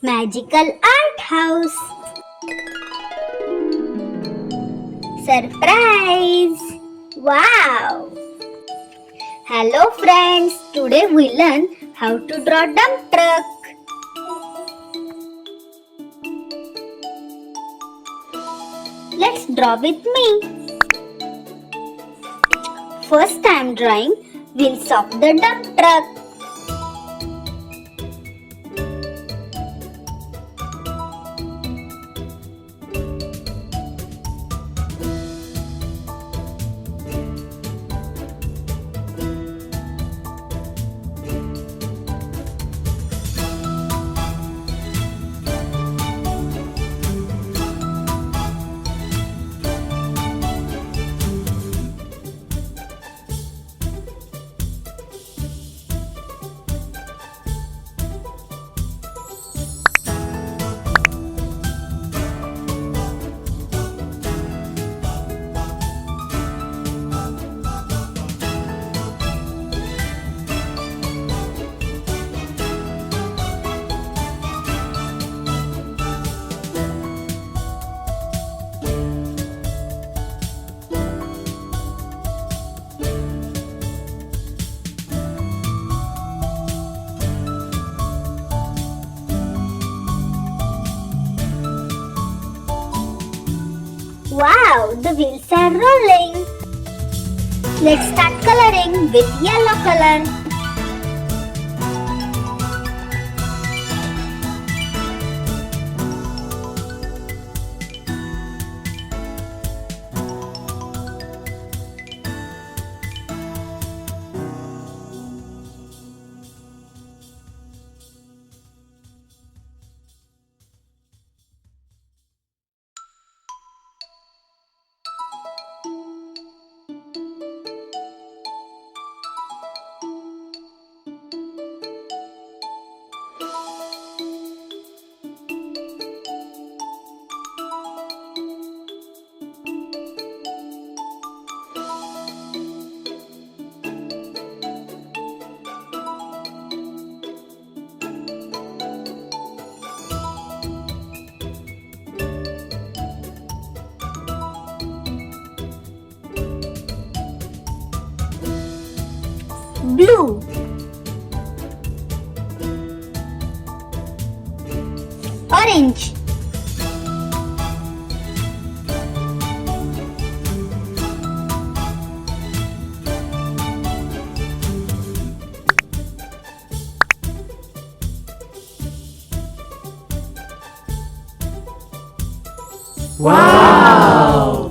Magical Art House. Surprise! Wow! Hello friends, today we learn how to draw dump truck. Let's draw with me. First time drawing wheels of the dump truck. Wow, the wheels are rolling. Let's start coloring with yellow color. Blue, orange, Wow!